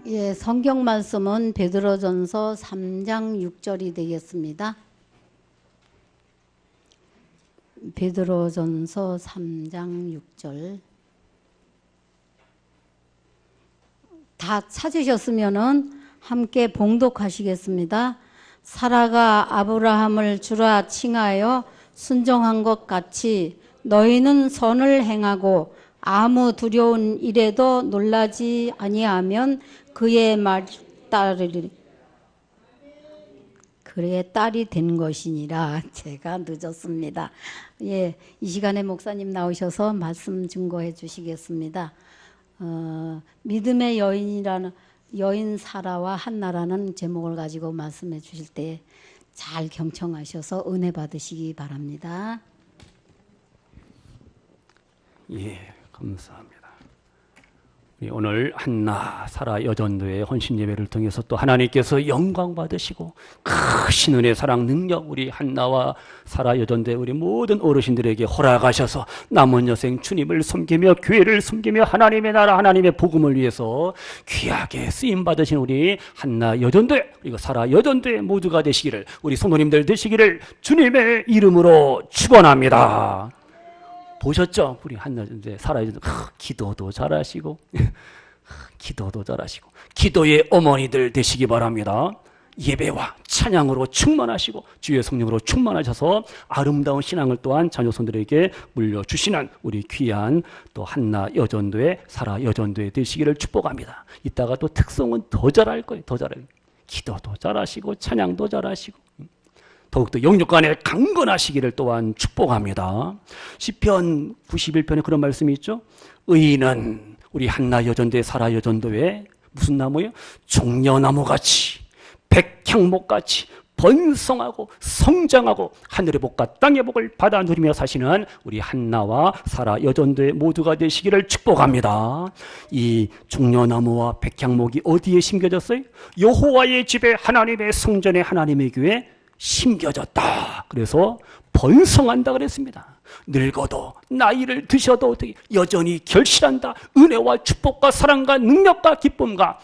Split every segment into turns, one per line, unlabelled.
예, 성경 말씀은 베드로전서 3장 6절이 되겠습니다. 베드로전서 3장 6절. 다 찾으셨으면은 함께 봉독하시겠습니다. 사라가 아브라함을 주라 칭하여 순종한 것 같이 너희는 선을 행하고 아무 두려운 일에도 놀라지 아니하면 그의 말 따르리. 그의 딸이 된 것이니라. 제가 늦었습니다. 예, 이 시간에 목사님 나오셔서 말씀 증거해 주시겠습니다. 믿음의 여인이라는 여인 사라와 한나라는 제목을 가지고 말씀해 주실 때 잘 경청하셔서 은혜 받으시기 바랍니다.
예, 감사합니다. 우리 오늘 한나 사라 여전도의 헌신 예배를 통해서 또 하나님께서 영광 받으시고 크신 은혜 사랑 능력 우리 한나와 사라 여전도의 우리 모든 어르신들에게 허락하셔서 남은 여생 주님을 섬기며 교회를 섬기며 하나님의 나라 하나님의 복음을 위해서 귀하게 쓰임 받으신 우리 한나 여전도의 그리고 사라 여전도의 모두가 되시기를 우리 성도님들 되시기를 주님의 이름으로 축원합니다. 보셨죠? 우리 한나 이제 살아있는 기도도 잘하시고 기도도 잘하시고 기도의 어머니들 되시기 바랍니다. 예배와 찬양으로 충만하시고 주의 성령으로 충만하셔서 아름다운 신앙을 또한 자녀손들에게 물려주시는 우리 귀한 또 한나 여전도의 사라 여전도의 되시기를 축복합니다. 이따가 또 특성은 더 잘할 거예요. 더 잘할 거예요. 기도도 잘하시고 찬양도 잘하시고 더욱더 영육간에 강건하시기를 또한 축복합니다. 시편 91편에 그런 말씀이 있죠. 의인은 우리 한나 여전도의 사라 여전도의 무슨 나무예요? 종려나무같이 백향목같이 번성하고 성장하고 하늘의 복과 땅의 복을 받아 누리며 사시는 우리 한나와 사라 여전도의 모두가 되시기를 축복합니다. 이 종려나무와 백향목이 어디에 심겨졌어요? 여호와의 집에 하나님의 성전에 하나님의 교회에 심겨졌다. 그래서 번성한다 그랬습니다. 늙어도 나이를 드셔도 여전히 결실한다. 은혜와 축복과 사랑과 능력과 기쁨과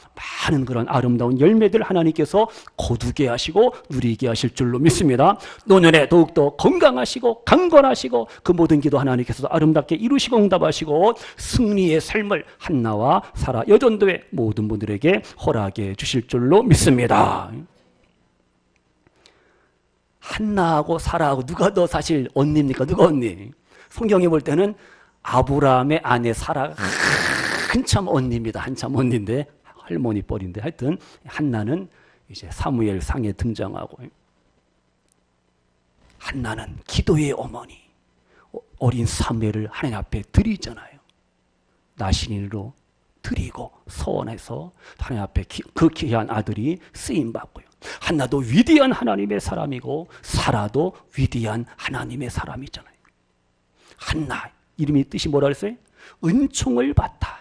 많은 그런 아름다운 열매들 하나님께서 거두게 하시고 누리게 하실 줄로 믿습니다. 노년에 더욱더 건강하시고 강건하시고 그 모든 기도 하나님께서 아름답게 이루시고 응답하시고 승리의 삶을 한나와 사라 여전도의 모든 분들에게 허락해 주실 줄로 믿습니다. 한나하고 사라하고 누가 더 사실 언니입니까? 누가 언니? 성경에 볼 때는 아브라함의 아내 사라가 한참 언니입니다. 한참 언니인데 할머니 뻘인데 하여튼 한나는 이제 사무엘 상에 등장하고 한나는 기도의 어머니 어린 사무엘을 하나님 앞에 드리잖아요. 나신인으로 드리고 서원해서 하나님 앞에 그 귀한 아들이 쓰임받고요. 한나도 위대한 하나님의 사람이고 사라도 위대한 하나님의 사람이잖아요. 한나 이름이 뜻이 뭐라 그랬어요? 은총을 받다,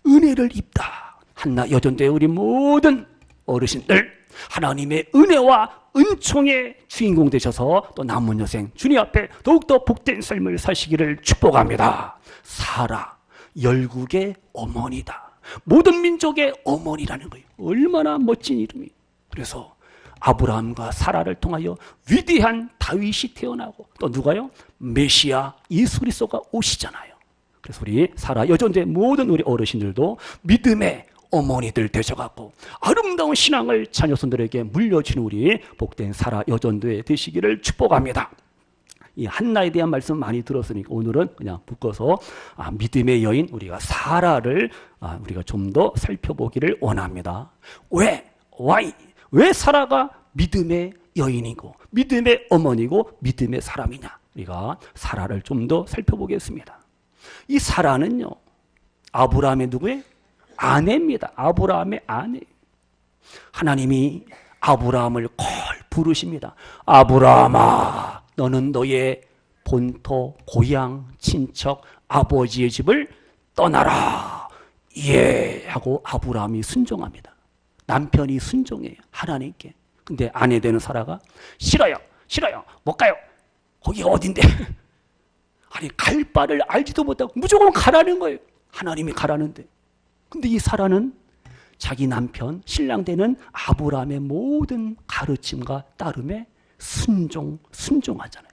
은혜를 입다. 한나 여전도의 우리 모든 어르신들 하나님의 은혜와 은총의 주인공 되셔서 또 남은 여생 주님 앞에 더욱더 복된 삶을 사시기를 축복합니다. 사라 열국의 어머니다. 모든 민족의 어머니라는 거예요. 얼마나 멋진 이름이에요. 그래서 아브라함과 사라를 통하여 위대한 다윗이 태어나고 또 누가요? 메시아 예수 그리스도가 오시잖아요. 그래서 우리 사라 여전도의 모든 우리 어르신들도 믿음의 어머니들 되셔갖고 아름다운 신앙을 자녀손들에게 물려주는 우리 복된 사라 여전도에 되시기를 축복합니다. 이 한나에 대한 말씀 많이 들었으니까 오늘은 그냥 묶어서 믿음의 여인 우리가 사라를 우리가 좀 더 살펴보기를 원합니다. 왜 사라가 믿음의 여인이고 믿음의 어머니고 믿음의 사람이냐? 우리가 사라를 좀 더 살펴보겠습니다. 이 사라는요 아브라함의 누구의? 아내입니다. 아브라함의 아내. 하나님이 아브라함을 콜 부르십니다. 아브라함아 너는 너의 본토 고향 친척 아버지의 집을 떠나라. 예 하고 아브라함이 순종합니다. 남편이 순종해요. 하나님께. 근데 아내 되는 사라가 싫어요. 못 가요. 거기가 어딘데? 아니 갈 바를 알지도 못하고 무조건 가라는 거예요. 하나님이 가라는데. 근데 이 사라는 자기 남편 신랑 되는 아브라함의 모든 가르침과 따름에 순종하잖아요.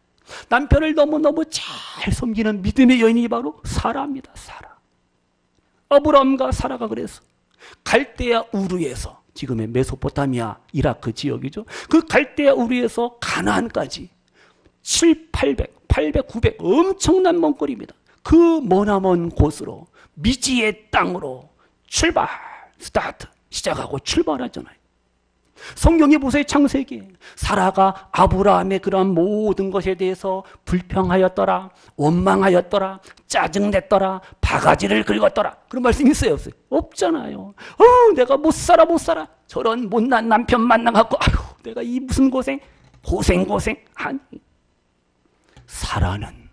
남편을 너무너무 잘 섬기는 믿음의 여인이 바로 사라입니다. 사라. 아브라함과 사라가 그래서 갈대아 우르에서, 지금의 메소포타미아 이라크 지역이죠. 그 갈대아 우르에서 가나안까지 800, 900 엄청난 먼 거리입니다. 그 머나먼 곳으로, 미지의 땅으로 출발, 스타트, 시작하고 출발하잖아요. 성경에 보세요. 창세기 사라가 아브라함의 그런 모든 것에 대해서 불평하였더라, 원망하였더라, 짜증냈더라, 바가지를 긁었더라, 그런 말씀이 있어요, 없어요? 없잖아요. 내가 못 살아 저런 못난 남편 만나갖고 아유 내가 이 무슨 고생 아니. 사라는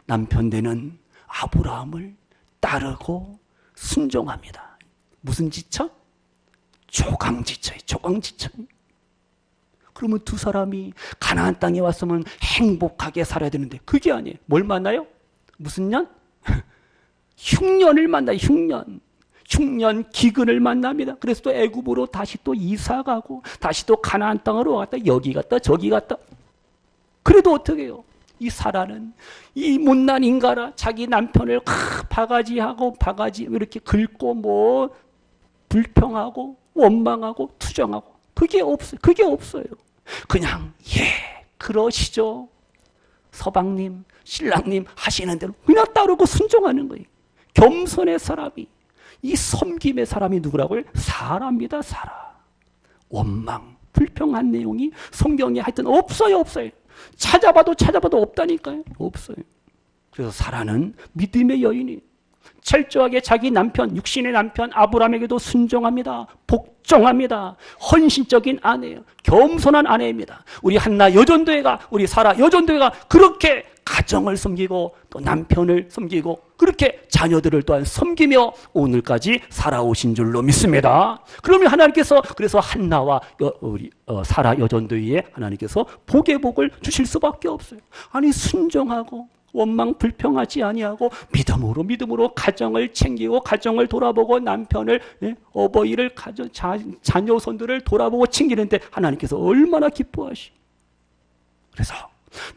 남편 되는 아브라함을 따르고 순종합니다. 무슨 지쳐? 조강지처. 그러면 두 사람이 가나안 땅에 왔으면 행복하게 살아야 되는데 그게 아니에요. 뭘 만나요? 무슨 년? 흉년을 만나요. 흉년 기근을 만납니다. 그래서 또 애굽으로 다시 또 이사 가고 다시 또 가나안 땅으로 왔다 여기 갔다 저기 갔다. 그래도 어떻게 해요? 이 사라는 이 못난 인가라 자기 남편을 바가지하고 이렇게 긁고 뭐 불평하고 원망하고 투정하고 그게 없어요. 그냥 그러시죠. 서방님, 신랑님 하시는 대로 그냥 따르고 순종하는 거예요. 겸손의 사람이, 이 섬김의 사람이 누구라고요? 사라입니다. 사라. 원망, 불평한 내용이 성경에 하여튼 없어요. 찾아봐도 없다니까요. 없어요. 그래서 사라는 믿음의 여인이 철저하게 자기 남편, 육신의 남편 아브라함에게도 순종합니다. 복종합니다. 헌신적인 아내예요. 겸손한 아내입니다. 우리 한나 여전도회가, 우리 사라 여전도회가 그렇게 가정을 섬기고 또 남편을 섬기고 그렇게 자녀들을 또한 섬기며 오늘까지 살아오신 줄로 믿습니다. 그러면 하나님께서 그래서 한나와 우리 사라 여전도회에 하나님께서 복의 복을 주실 수밖에 없어요. 아니 순종하고 원망 불평하지 아니하고 믿음으로 가정을 챙기고 가정을 돌아보고 남편을 어버이를 자녀손들을 돌아보고 챙기는데 하나님께서 얼마나 기뻐하시. 그래서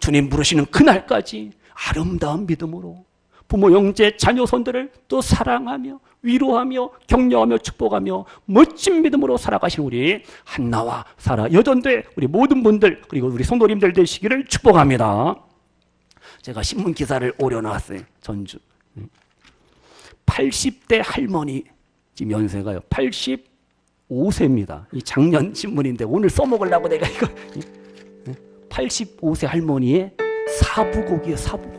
주님 부르시는 그날까지 아름다운 믿음으로 부모 형제 자녀손들을 또 사랑하며 위로하며 격려하며 축복하며 멋진 믿음으로 살아가신 우리 한나와 사라 여전도회 우리 모든 분들 그리고 우리 성도님들 되시기를 축복합니다. 제가 신문 기사를 올려놨어요. 전주 80대 할머니, 지금 연세가요 85세입니다. 이 작년 신문인데 오늘 써먹으려고 내가 이거 85세 할머니의 사부곡이에요. 사부곡.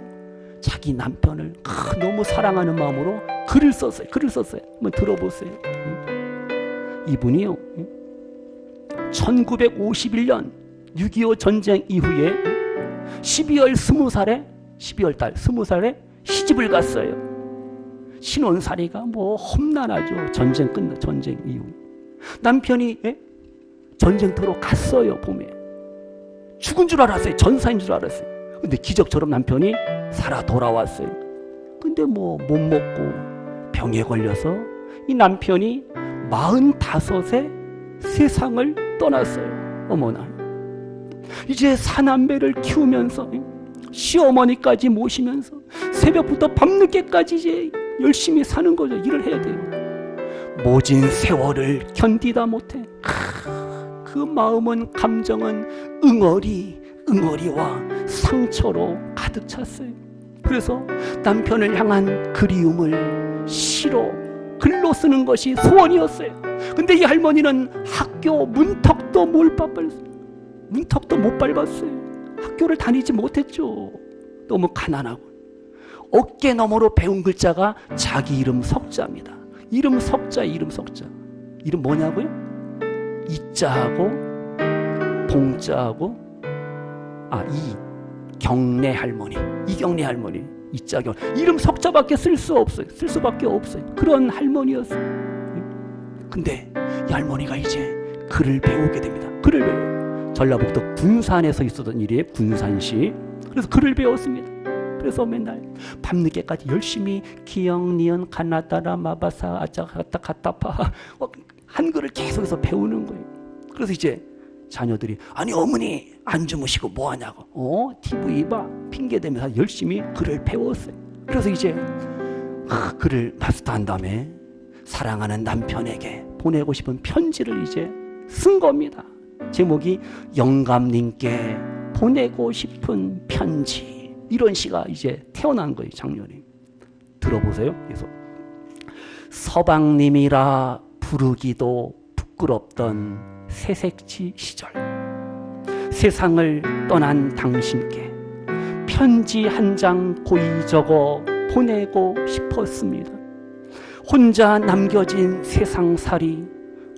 자기 남편을 너무 사랑하는 마음으로 글을 썼어요. 한번 들어보세요. 이분이요 1951년 6.25 전쟁 이후에 12월 20살에 20살에 시집을 갔어요. 신혼살이가 뭐 험난하죠. 전쟁 이후 남편이 전쟁터로 갔어요. 봄에 죽은 줄 알았어요. 전사인 줄 알았어요. 근데 기적처럼 남편이 살아 돌아왔어요. 근데 뭐 못 먹고 병에 걸려서 이 남편이 45세 세상을 떠났어요. 어머나. 이제 사남매를 키우면서 시어머니까지 모시면서 새벽부터 밤늦게까지 이제 열심히 사는 거죠. 일을 해야 돼요. 모진 세월을 견디다 못해 그 마음은 감정은 응어리와 상처로 가득 찼어요. 그래서 남편을 향한 그리움을 시로 글로 쓰는 것이 소원이었어요. 근데 이 할머니는 학교 문턱도 못 밟았어요. 학교를 다니지 못했죠. 너무 가난하고 어깨 너머로 배운 글자가 자기 이름 석자입니다. 이름 석자. 이름 뭐냐고요? 이자하고 봉자하고 이경래 할머니, 이자경 이름 석자밖에 쓸 수밖에 없어요. 그런 할머니였어요. 근데 이 할머니가 이제 글을 배우게 됩니다. 글을 배워요. 전라북도 군산에서 있었던 일이에요. 군산시. 그래서 글을 배웠습니다. 그래서 맨날 밤늦게까지 열심히 기영, 니은, 가나다라, 마바사, 아자가타, 가타파 한글을 계속해서 배우는 거예요. 그래서 이제 자녀들이 아니 어머니 안 주무시고 뭐 하냐고 TV 봐 핑계대면서 열심히 글을 배웠어요. 그래서 이제 글을 마스터한 다음에 사랑하는 남편에게 보내고 싶은 편지를 이제 쓴 겁니다. 제목이 영감님께 보내고 싶은 편지. 이런 시가 이제 태어난 거예요. 작년에. 들어보세요. 그래서 서방님이라 부르기도 부끄럽던 새색시 시절, 세상을 떠난 당신께 편지 한 장 고이 적어 보내고 싶었습니다. 혼자 남겨진 세상살이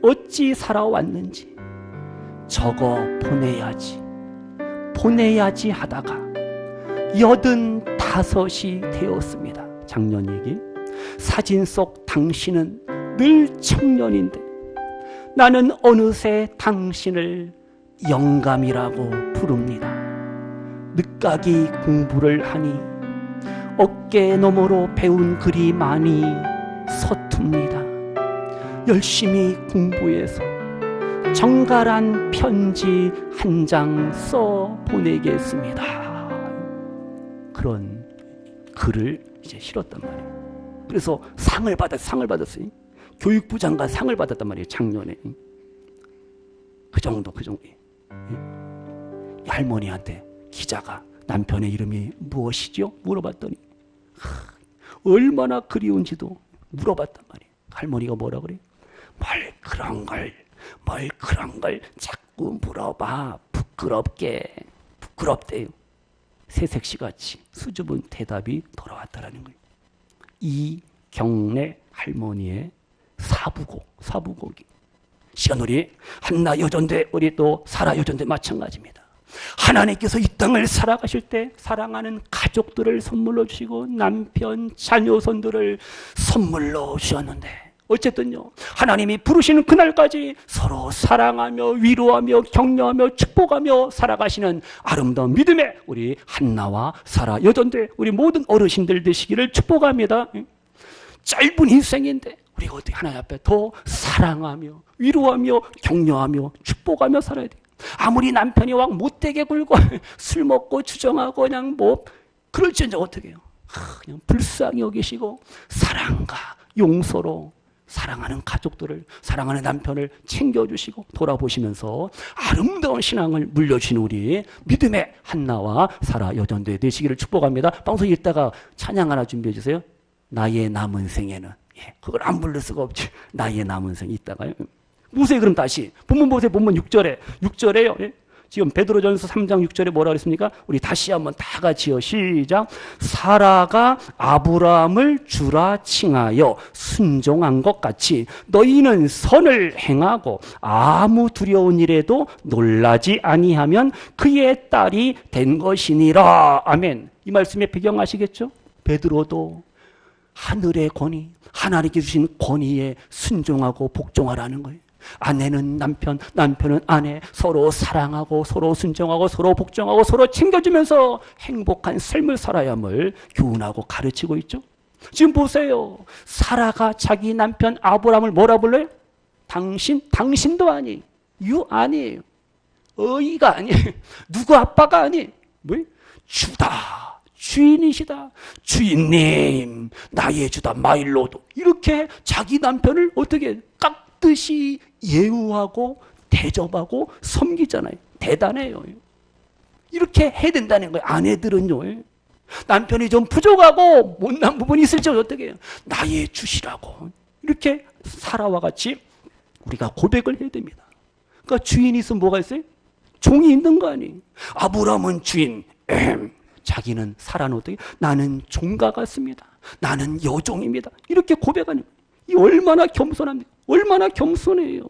어찌 살아왔는지 적어 보내야지 하다가 85이 되었습니다. 작년 얘기. 사진 속 당신은 늘 청년인데 나는 어느새 당신을 영감이라고 부릅니다. 늦가기 공부를 하니 어깨 너머로 배운 글이 많이 서툽니다. 열심히 공부해서 정갈한 편지 한 장 써 보내겠습니다. 그런 글을 이제 실었단 말이에요. 그래서 상을 받았어요. 교육부 장관 상을 받았단 말이에요. 작년에. 그 정도. 할머니한테 기자가 남편의 이름이 무엇이죠? 물어봤더니 얼마나 그리운지도 물어봤단 말이에요. 할머니가 뭐라 그래요? 뭘 그런 걸 자꾸 물어봐. 부끄럽대요. 새색시같이 수줍은 대답이 돌아왔다라는 거예요. 이경래 할머니의 사부곡이 시간놀이 한나 여전대 우리 또 사라 여전대 마찬가지입니다. 하나님께서 이 땅을 살아가실 때 사랑하는 가족들을 선물로 주시고 남편, 자녀손들을 선물로 주셨는데 어쨌든요 하나님이 부르시는 그날까지 서로 사랑하며 위로하며 격려하며 축복하며 살아가시는 아름다운 믿음의 우리 한나와 사라 여전대 우리 모든 어르신들 되시기를 축복합니다. 짧은 인생인데 우리가 어떻게 하나님 앞에 더 사랑하며 위로하며 격려하며 축복하며 살아야 돼요. 아무리 남편이 막 못되게 굴고 술 먹고 주정하고 그냥 뭐 그럴지언정 어떻게 해요? 그냥 불쌍히 여기시고 사랑과 용서로 사랑하는 가족들을 사랑하는 남편을 챙겨주시고 돌아보시면서 아름다운 신앙을 물려주시는 우리 믿음의 한나와 사라 여전대 되시기를 축복합니다. 방송 읽다가 찬양 하나 준비해 주세요. 나의 남은 생에는 그걸 안 부를 수가 없지. 나의 남은 생 있다가요. 보세요. 그럼 다시 본문 보세요. 본문 6절에요. 지금 베드로전서 3장 6절에 뭐라 그랬습니까? 우리 다시 한번 다 같이요. 시작. 사라가 아브라함을 주라 칭하여 순종한 것 같이 너희는 선을 행하고 아무 두려운 일에도 놀라지 아니하면 그의 딸이 된 것이니라. 아멘. 이 말씀의 배경 아시겠죠? 베드로도 하늘의 권위, 하나님께 주신 권위에 순종하고 복종하라는 거예요. 아내는 남편, 남편은 아내, 서로 사랑하고 서로 순종하고 서로 복종하고 서로 챙겨주면서 행복한 삶을 살아야 함을 교훈하고 가르치고 있죠. 지금 보세요. 사라가 자기 남편 아브라함을 뭐라 불러요? 당신도 아니, 아니에요. 어이가 아니에요. 누구 아빠가 아니에요. 뭐예요? 주다. 주인이시다. 주인님, 나의 주다. 마일로드. 이렇게 자기 남편을 어떻게 깍듯이 예우하고 대접하고 섬기잖아요. 대단해요. 이렇게 해야 된다는 거예요. 아내들은요. 남편이 좀 부족하고 못난 부분이 있을지 어떻게 해요? 나의 주시라고. 이렇게 사라와 같이 우리가 고백을 해야 됩니다. 그러니까 주인이 있으면 뭐가 있어요? 종이 있는 거 아니에요. 아브라함은 주인. 자기는 사라는 어떻게? 나는 종과 같습니다. 나는 여종입니다. 이렇게 고백하는 거예요. 이 얼마나 겸손합니까? 얼마나 겸손해요.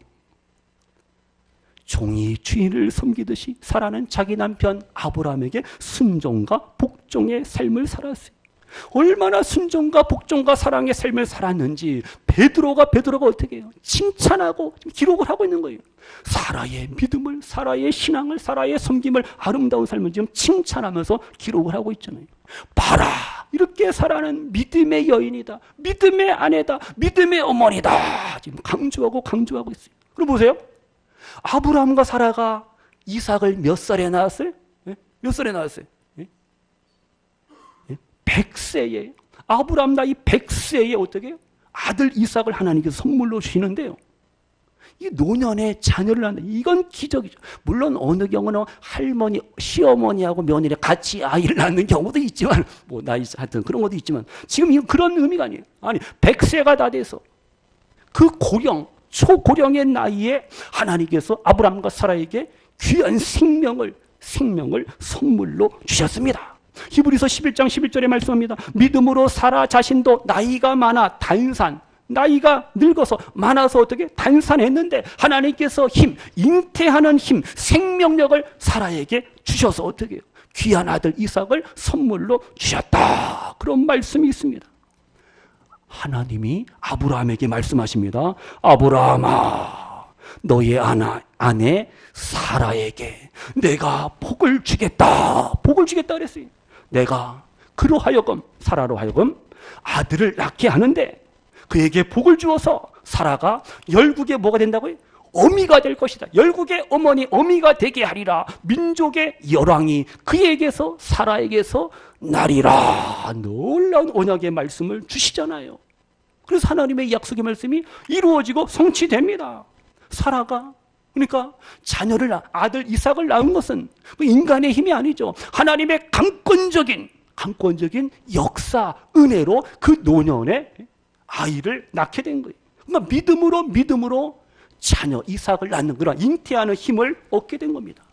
종이 주인을 섬기듯이 사라는 자기 남편 아브라함에게 순종과 복종의 삶을 살았어요. 얼마나 순종과 복종과 사랑의 삶을 살았는지 베드로가 어떻게 해요? 칭찬하고 기록을 하고 있는 거예요. 사라의 믿음을, 사라의 신앙을, 사라의 섬김을, 아름다운 삶을 지금 칭찬하면서 기록을 하고 있잖아요. 봐라, 이렇게 살아는 믿음의 여인이다, 믿음의 아내다, 믿음의 어머니다. 지금 강조하고 있어요. 그럼 보세요. 아브라함과 사라가 이삭을 몇 살에 낳았어요? 몇 살에 낳았어요? 100세에. 아브라함 나이 100세에 어떻게 해요? 아들 이삭을 하나님께서 선물로 주시는데요. 이 노년에 자녀를 낳는다. 이건 기적이죠. 물론 어느 경우는 할머니, 시어머니하고 며느리 같이 아이를 낳는 경우도 있지만, 뭐 나이 하여튼 그런 것도 있지만, 지금 그런 의미가 아니에요. 아니 100세가 다 돼서 그 초고령의 나이에 하나님께서 아브라함과 사라에게 귀한 생명을 선물로 주셨습니다. 히브리서 11장 11절에 말씀합니다. 믿음으로 사라 자신도 나이가 많아 나이가 늙어서 많아서 어떻게 단산했는데 하나님께서 잉태하는 힘, 생명력을 사라에게 주셔서 어떻게 해요? 귀한 아들 이삭을 선물로 주셨다. 그런 말씀이 있습니다. 하나님이 아브라함에게 말씀하십니다. 아브라함아, 너의 아내 사라에게 내가 복을 주겠다. 복을 주겠다 그랬어요. 내가 그로 하여금, 사라로 하여금 아들을 낳게 하는데 그에게 복을 주어서 사라가 열국의 뭐가 된다고요? 어미가 될 것이다. 열국의 어머니, 어미가 되게 하리라. 민족의 열왕이 그에게서, 사라에게서 나리라. 놀라운 언약의 말씀을 주시잖아요. 그래서 하나님의 약속의 말씀이 이루어지고 성취됩니다. 사라가, 그러니까 자녀를, 아들 이삭을 낳은 것은 인간의 힘이 아니죠. 하나님의 강권적인 역사, 은혜로 그 노년에 아이를 낳게 된 거예요. 그러니까 믿음으로 자녀 이삭을 낳는 그런 잉태하는 힘을 얻게 된 겁니다.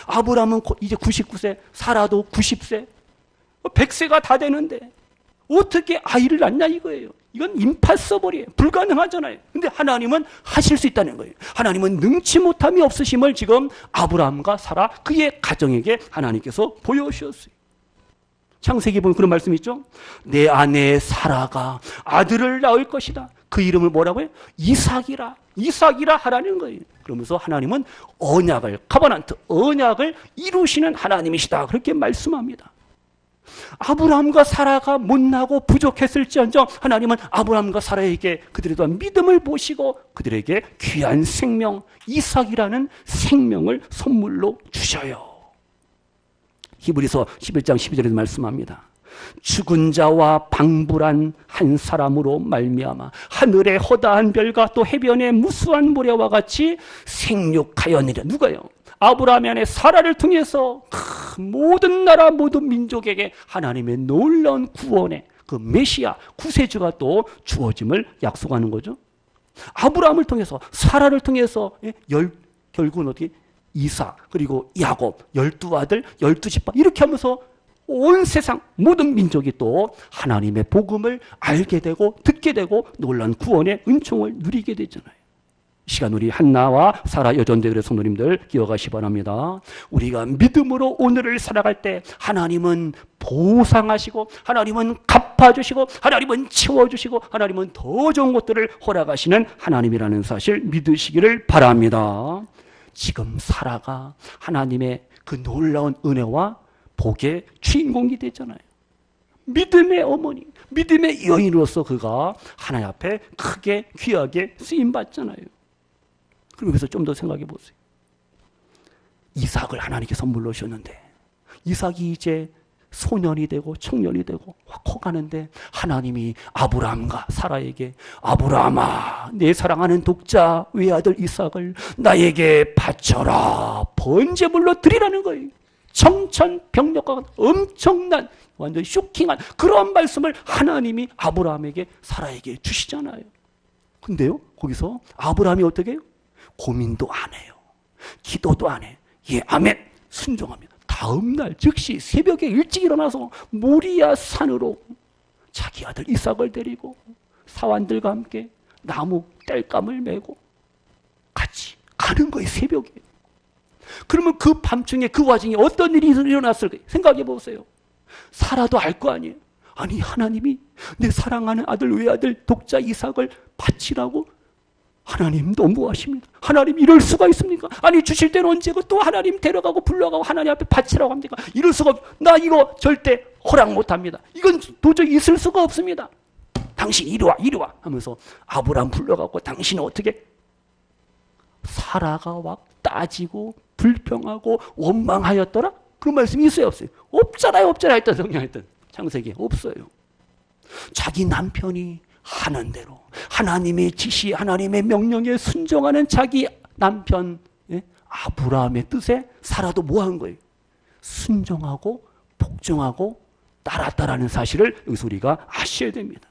아브라함은 이제 99세, 사라도 90세, 100세가 다 되는데 어떻게 아이를 낳냐 이거예요. 이건 임파서블이에요. 불가능하잖아요. 근데 하나님은 하실 수 있다는 거예요. 하나님은 능치 못함이 없으심을 지금 아브라함과 사라, 그의 가정에게 하나님께서 보여주셨어요. 창세기 보면 그런 말씀이 있죠. 내 아내 사라가 아들을 낳을 것이다. 그 이름을 뭐라고 해요? 이삭이라 하라는 거예요. 그러면서 하나님은 카바난트, 언약을 이루시는 하나님이시다. 그렇게 말씀합니다. 아브라함과 사라가 못나고 부족했을지언정 하나님은 아브라함과 사라에게 그들에 대한 믿음을 보시고 그들에게 귀한 생명, 이삭이라는 생명을 선물로 주셔요. 히브리서 11장 12절에도 말씀합니다. 죽은 자와 방불한 한 사람으로 말미암아 하늘의 허다한 별과 또 해변의 무수한 모래와 같이 생육하였느니라. 누가요? 아브라함의 아내 사라를 통해서 모든 나라 모든 민족에게 하나님의 놀라운 구원의 그 메시아 구세주가 또 주어짐을 약속하는 거죠. 아브라함을 통해서, 사라를 통해서 결국은 어떻게 이삭 그리고 야곱 12아들 12지파 이렇게 하면서 온 세상 모든 민족이 또 하나님의 복음을 알게 되고 듣게 되고 놀라운 구원의 은총을 누리게 되잖아요. 이 시간 우리 한나와 사라 여전대들의 성도님들 기억하시 바랍니다. 우리가 믿음으로 오늘을 살아갈 때 하나님은 보상하시고 하나님은 갚아주시고 하나님은 채워주시고 하나님은 더 좋은 것들을 허락하시는 하나님이라는 사실 믿으시기를 바랍니다. 지금 사라가 하나님의 그 놀라운 은혜와 복의 주인공이 됐잖아요. 믿음의 어머니, 믿음의 여인으로서 그가 하나님 앞에 크게 귀하게 쓰임받잖아요. 그러면서 좀 더 생각해 보세요. 이삭을 하나님께 선물로 주셨는데 이삭이 이제 소년이 되고 청년이 되고 확 커가는데 하나님이 아브라함과 사라에게 아브라함아 내 사랑하는 독자 외아들 이삭을 나에게 바쳐라 번제물로 드리라는 거예요. 청천벽력과 같은 엄청난 완전 쇼킹한 그런 말씀을 하나님이 아브라함에게 사라에게 주시잖아요. 근데요 거기서 아브라함이 어떻게 해요? 고민도 안 해요. 기도도 안 해요. 예 아멘 순종합니다. 다음 날 즉시 새벽에 일찍 일어나서 모리아 산으로 자기 아들 이삭을 데리고 사환들과 함께 나무 땔감을 메고 같이 가는 거예요. 새벽에. 그러면 그 밤중에 그 와중에 어떤 일이 일어났을까 생각해 보세요. 사라도 알 거 아니에요. 아니 하나님이 내 사랑하는 아들 외아들 독자 이삭을 바치라고 하나님 너무하십니다. 하나님 이럴 수가 있습니까? 아니 주실 때는 언제고 또 하나님 데려가고 불러가고 하나님 앞에 바치라고 합니까? 이럴 수가 나 이거 절대 허락 못합니다. 이건 도저히 있을 수가 없습니다. 당신 이리 와 하면서 아브라함 불러가고 당신은 어떻게? 사라가 막 따지고 불평하고 원망하였더라? 그런 말씀이 있어요 없어요? 없잖아요 했던 성경했던 창세기에 없어요. 자기 남편이 하는 대로 하나님의 지시 하나님의 명령에 순종하는 자기 남편 아브라함의 뜻에 사라도 뭐 한 거예요? 순종하고 복종하고 따랐다라는 사실을 여기서 우리가 아셔야 됩니다.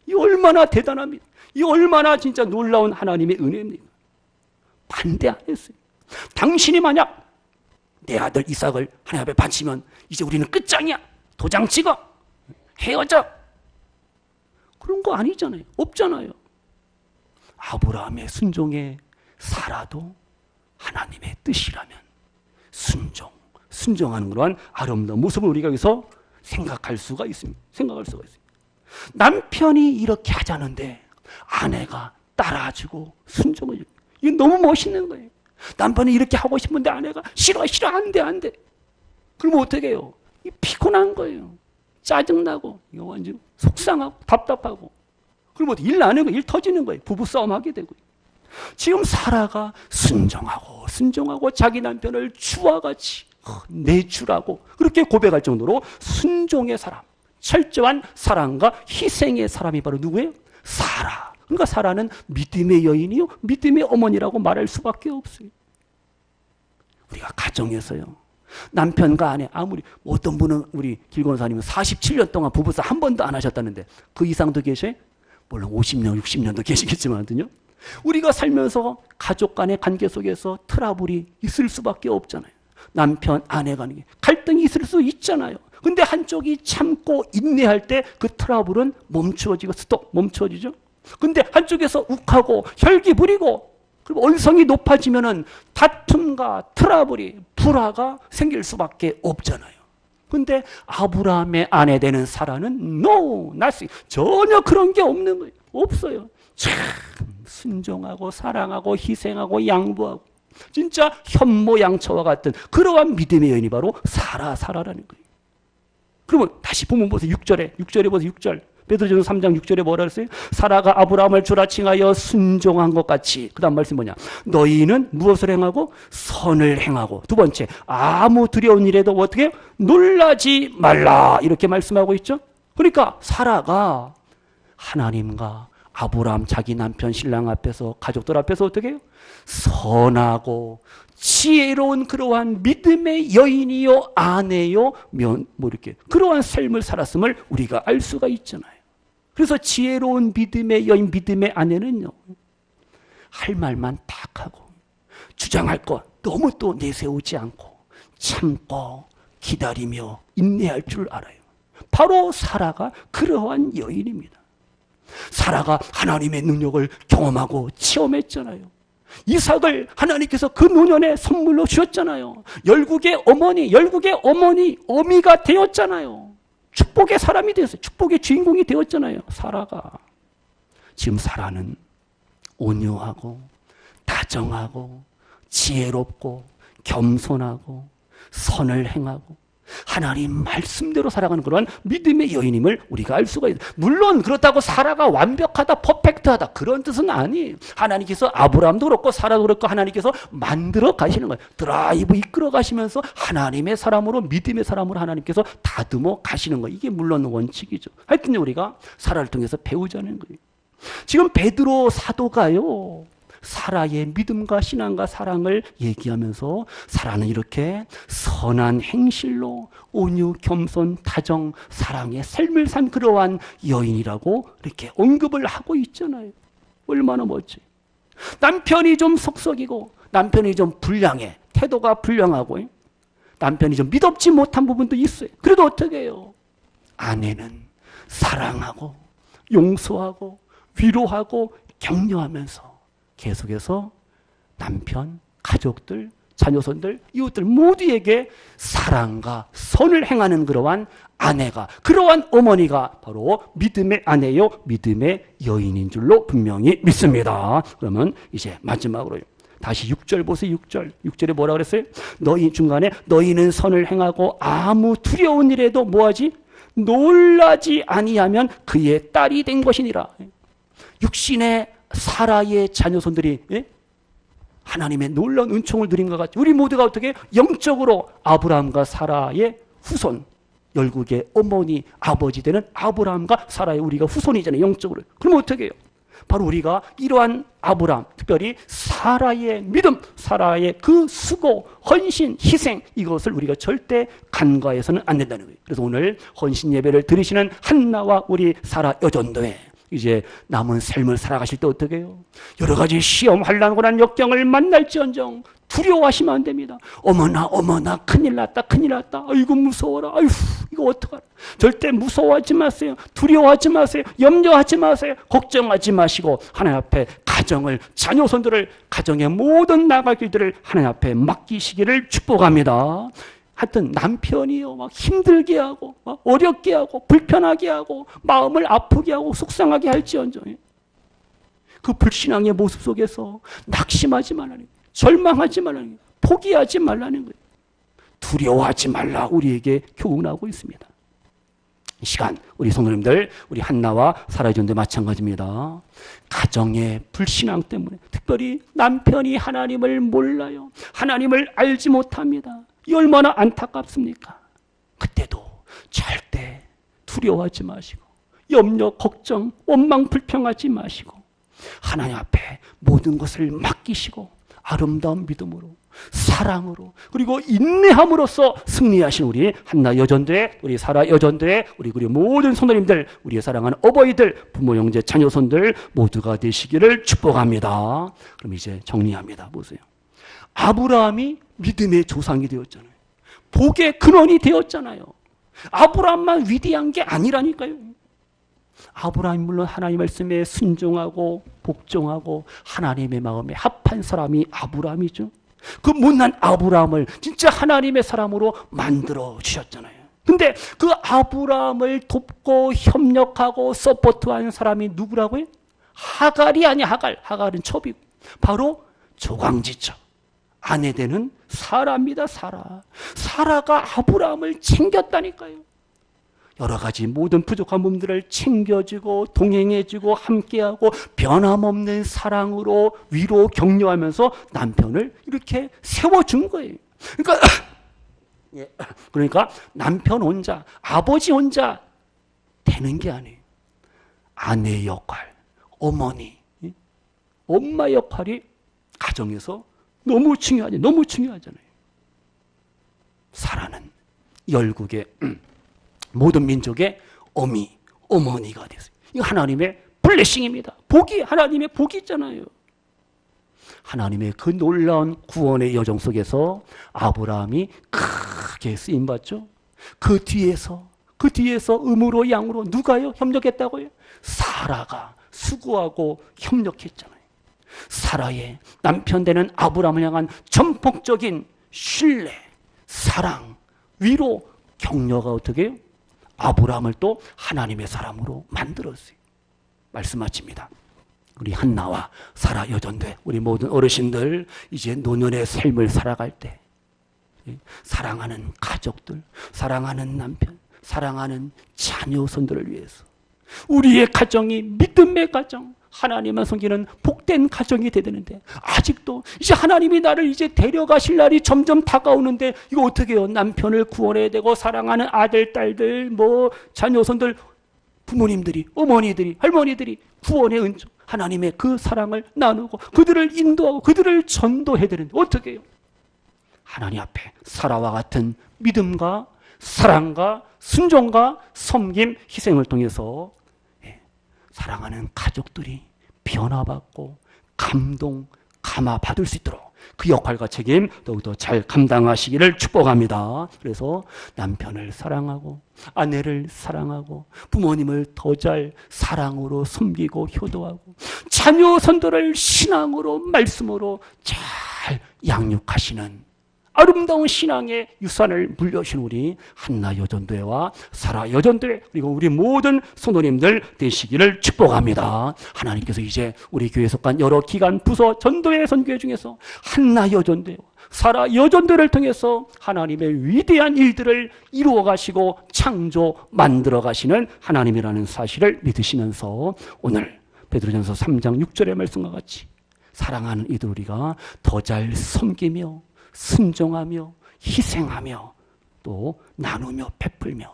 이 얼마나 대단합니다. 이 얼마나 진짜 놀라운 하나님의 은혜입니까? 반대 안 했어요. 당신이 만약 내 아들 이삭을 하나님 앞에 바치면 이제 우리는 끝장이야. 도장 찍어. 헤어져. 그런 거 아니잖아요. 없잖아요. 아브라함의 순종에 사라도 하나님의 뜻이라면 순종하는 그러한 아름다운 모습을 우리가 여기서 생각할 수가 있습니다. 남편이 이렇게 하자는데 아내가 따라주고 순종을 해요. 이게 너무 멋있는 거예요. 남편이 이렇게 하고 싶은데 아내가 싫어 안 돼. 그러면 어떻게 해요? 피곤한 거예요. 짜증나고 이거 완전 속상하고 답답하고 그러면 일 나는 거 일 터지는 거예요. 부부싸움 하게 되고 지금 사라가 순종하고 자기 남편을 주와 같이 내주라고 그렇게 고백할 정도로 순종의 사람 철저한 사랑과 희생의 사람이 바로 누구예요? 사라. 그러니까 사라는 믿음의 여인이요 믿음의 어머니라고 말할 수밖에 없어요. 우리가 가정에서요 남편과 아내 아무리 어떤 분은 우리 길건사님은 47년 동안 부부싸움 한 번도 안 하셨다는데 그 이상도 계셔요? 물론 50년 60년도 계시겠지만요 우리가 살면서 가족 간의 관계 속에서 트러블이 있을 수밖에 없잖아요. 남편 아내 간에 갈등이 있을 수 있잖아요. 근데 한쪽이 참고 인내할 때 그 트러블은 멈추어지죠. 근데 한쪽에서 욱하고 혈기 부리고 그리고 언성이 높아지면은 다툼과 트러블이 불화가 생길 수밖에 없잖아요. 근데 아브라함의 아내 되는 사라는 전혀 그런 게 없는 거예요. 없어요. 참 순종하고 사랑하고 희생하고 양보하고 진짜 현모양처와 같은 그러한 믿음의 여인이 바로 사라라는 거예요. 그러면 다시 본문 보세요. 6절에 보세요. 6절. 베드로전서 3장 6절에 뭐라 그랬어요? 사라가 아브라함을 주라 칭하여 순종한 것 같이. 그 다음 말씀 뭐냐? 너희는 무엇을 행하고? 선을 행하고. 두 번째, 아무 두려운 일에도 어떻게? 놀라지 말라. 이렇게 말씀하고 있죠. 그러니까 사라가 하나님과 아브라함 자기 남편 신랑 앞에서 가족들 앞에서 어떻게 해요? 선하고 지혜로운 그러한 믿음의 여인이요 아내요 이렇게 그러한 삶을 살았음을 우리가 알 수가 있잖아요. 그래서 지혜로운 믿음의 여인 믿음의 아내는요 할 말만 딱 하고 주장할 것 너무 또 내세우지 않고 참고 기다리며 인내할 줄 알아요. 바로 사라가 그러한 여인입니다. 사라가 하나님의 능력을 경험하고 체험했잖아요. 이삭을 하나님께서 그 노년에 선물로 주셨잖아요. 열국의 어미가 되었잖아요. 축복의 사람이 되었어요. 축복의 주인공이 되었잖아요. 사라가. 지금 사라는 온유하고 다정하고 지혜롭고 겸손하고 선을 행하고 하나님 말씀대로 살아가는 그러한 믿음의 여인임을 우리가 알 수가 있어요. 물론 그렇다고 사라가 완벽하다, 퍼펙트하다 그런 뜻은 아니에요. 하나님께서 아브라함도 그렇고 사라도 그렇고 하나님께서 만들어 가시는 거예요. 드라이브 이끌어 가시면서 하나님의 사람으로 믿음의 사람으로 하나님께서 다듬어 가시는 거예요. 이게 물론 원칙이죠. 하여튼 우리가 사라를 통해서 배우자는 거예요. 지금 베드로 사도가요. 사라의 믿음과 신앙과 사랑을 얘기하면서 사라는 이렇게 선한 행실로 온유, 겸손, 다정, 사랑의 삶을 산 그러한 여인이라고 이렇게 언급을 하고 있잖아요. 얼마나 멋져요. 남편이 좀 속썩이고 남편이 좀 불량해. 태도가 불량하고 남편이 좀 믿업지 못한 부분도 있어요. 그래도 어떻게 해요? 아내는 사랑하고 용서하고 위로하고 격려하면서 계속해서 남편, 가족들, 자녀손들, 이웃들 모두에게 사랑과 선을 행하는 그러한 아내가, 그러한 어머니가 바로 믿음의 아내요, 믿음의 여인인 줄로 분명히 믿습니다. 그러면 이제 마지막으로요. 다시 6절 보세요. 6절에 뭐라 그랬어요? 너희 중간에 너희는 선을 행하고 아무 두려운 일에도 뭐하지? 놀라지 아니하면 그의 딸이 된 것이니라. 육신의 사라의 자녀손들이 하나님의 놀라운 은총을 누린 것 같죠. 우리 모두가 어떻게 영적으로 아브라함과 사라의 후손, 열국의 어머니, 아버지 되는 아브라함과 사라의 우리가 후손이잖아요. 영적으로. 그럼 어떻게 해요? 바로 우리가 이러한 아브라함, 특별히 사라의 믿음, 사라의 그 수고, 헌신, 희생, 이것을 우리가 절대 간과해서는 안 된다는 거예요. 그래서 오늘 헌신 예배를 드리시는 한나와 우리 사라 여전도에 이제 남은 삶을 살아가실 때 어떻게 해요? 여러 가지 시험, 환난, 고난, 역경을 만날지언정 두려워하시면 안 됩니다. 어머나 큰일 났다. 아이고 무서워라. 아이고 이거 어떡하라. 절대 무서워하지 마세요. 두려워하지 마세요. 염려하지 마세요. 걱정하지 마시고 하나님 앞에 가정을, 자녀손들을, 가정의 모든 나갈 길들을 하나님 앞에 맡기시기를 축복합니다. 하여튼 남편이요 막 힘들게 하고 막 어렵게 하고 불편하게 하고 마음을 아프게 하고 속상하게 할지언정 그 불신앙의 모습 속에서 낙심하지 말라는 거예요. 절망하지 말라는 거예요. 포기하지 말라는 거예요. 두려워하지 말라 우리에게 교훈하고 있습니다. 이 시간 우리 성도님들, 우리 한나와 사라전도 마찬가지입니다. 가정의 불신앙 때문에 특별히 남편이 하나님을 몰라요. 하나님을 알지 못합니다. 이 얼마나 안타깝습니까? 그때도 절대 두려워하지 마시고 염려, 걱정, 원망, 불평하지 마시고 하나님 앞에 모든 것을 맡기시고 아름다운 믿음으로, 사랑으로, 그리고 인내함으로써 승리하신 우리 한나 여전도회, 우리 사라 여전도회, 우리 모든 성도님들, 우리의 사랑하는 어버이들, 부모, 형제, 자녀손들 모두가 되시기를 축복합니다. 그럼 이제 정리합니다. 보세요. 아브라함이 믿음의 조상이 되었잖아요. 복의 근원이 되었잖아요. 아브라함만 위대한 게 아니라니까요. 아브라함이 물론 하나님 말씀에 순종하고 복종하고 하나님의 마음에 합한 사람이 아브라함이죠. 그 못난 아브라함을 진짜 하나님의 사람으로 만들어 주셨잖아요. 근데 그 아브라함을 돕고 협력하고 서포트하는 사람이 누구라고요? 하갈이 아니야. 하갈은 첩이고 바로 조광지처 아내 되는 사라입니다. 사라가 아브라함을 챙겼다니까요. 여러 가지 모든 부족한 부분들을 챙겨주고 동행해주고 함께하고 변함없는 사랑으로 위로 격려하면서 남편을 이렇게 세워준 거예요. 그러니까 남편 혼자, 아버지 혼자 되는 게 아니에요. 아내 역할, 어머니, 엄마 역할이 가정에서 너무 중요하잖아요. 사라는 열국의 모든 민족의 어머니가 됐어요. 이거 하나님의 블레싱입니다. 복이, 하나님의 복이 있잖아요. 하나님의 그 놀라운 구원의 여정 속에서 아브라함이 크게 쓰임받죠. 그 뒤에서 음으로 양으로 누가요? 협력했다고요? 사라가 수고하고 협력했잖아요. 사라의 남편 되는 아브라함을 향한 전폭적인 신뢰, 사랑, 위로, 격려가 어떻게 해요? 아브라함을 또 하나님의 사람으로 만들었어요. 말씀 마칩니다. 우리 한나와 사라 여전대, 우리 모든 어르신들 이제 노년의 삶을 살아갈 때 사랑하는 가족들, 사랑하는 남편, 사랑하는 자녀손들을 위해서 우리의 가정이 믿음의 가정, 하나님만 섬기는 복된 가정이 되야 되는데 아직도 이제 하나님이 나를 이제 데려가실 날이 점점 다가오는데 이거 어떻게 해요? 남편을 구원해야 되고 사랑하는 아들, 딸들, 자녀손들, 부모님들이, 어머니들이, 할머니들이 구원의 은총, 하나님의 그 사랑을 나누고 그들을 인도하고 그들을 전도해야 되는데 어떻게 해요? 하나님 앞에 사라와 같은 믿음과 사랑과 순종과 섬김, 희생을 통해서 사랑하는 가족들이 변화받고 감동, 감화받을 수 있도록 그 역할과 책임 더욱더 잘 감당하시기를 축복합니다. 그래서 남편을 사랑하고 아내를 사랑하고 부모님을 더 잘 사랑으로 섬기고 효도하고 자녀 선도를 신앙으로 말씀으로 잘 양육하시는 아름다운 신앙의 유산을 물려주신 우리 한나 여전도회와 사라 여전도회 그리고 우리 모든 성도님들 되시기를 축복합니다. 하나님께서 이제 우리 교회에 속한 여러 기관, 부서, 전도회, 선교회 중에서 한나 여전도회와 사라 여전도회를 통해서 하나님의 위대한 일들을 이루어 가시고 창조 만들어 가시는 하나님이라는 사실을 믿으시면서 오늘 베드로전서 3장 6절의 말씀과 같이 사랑하는 이들 우리가 더 잘 섬기며 순종하며 희생하며 또 나누며 베풀며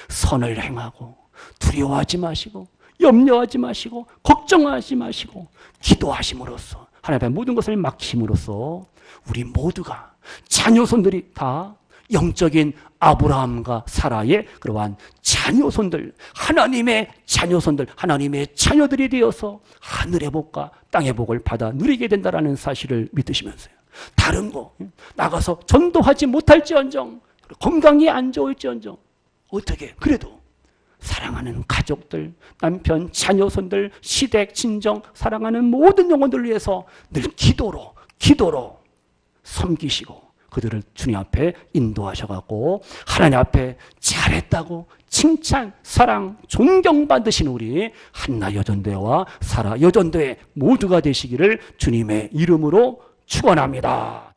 선을 행하고 두려워하지 마시고 염려하지 마시고 걱정하지 마시고 기도하심으로써 하나님 앞에 모든 것을 맡기심으로써 우리 모두가 자녀손들이 다 영적인 아브라함과 사라의 그러한 자녀손들, 하나님의 자녀손들, 하나님의 자녀들이 되어서 하늘의 복과 땅의 복을 받아 누리게 된다는 사실을 믿으시면서요. 다른 거 나가서 전도하지 못할지언정 건강이 안 좋을지언정 어떻게 그래도 사랑하는 가족들, 남편, 자녀손들, 시댁, 친정 사랑하는 모든 영혼들을 위해서 늘 기도로 섬기시고 그들을 주님 앞에 인도하셔갖고 하나님 앞에 잘했다고 칭찬, 사랑, 존경받으신 우리 한나 여전도회와 사라 여전도회 모두가 되시기를 주님의 이름으로 축원합니다.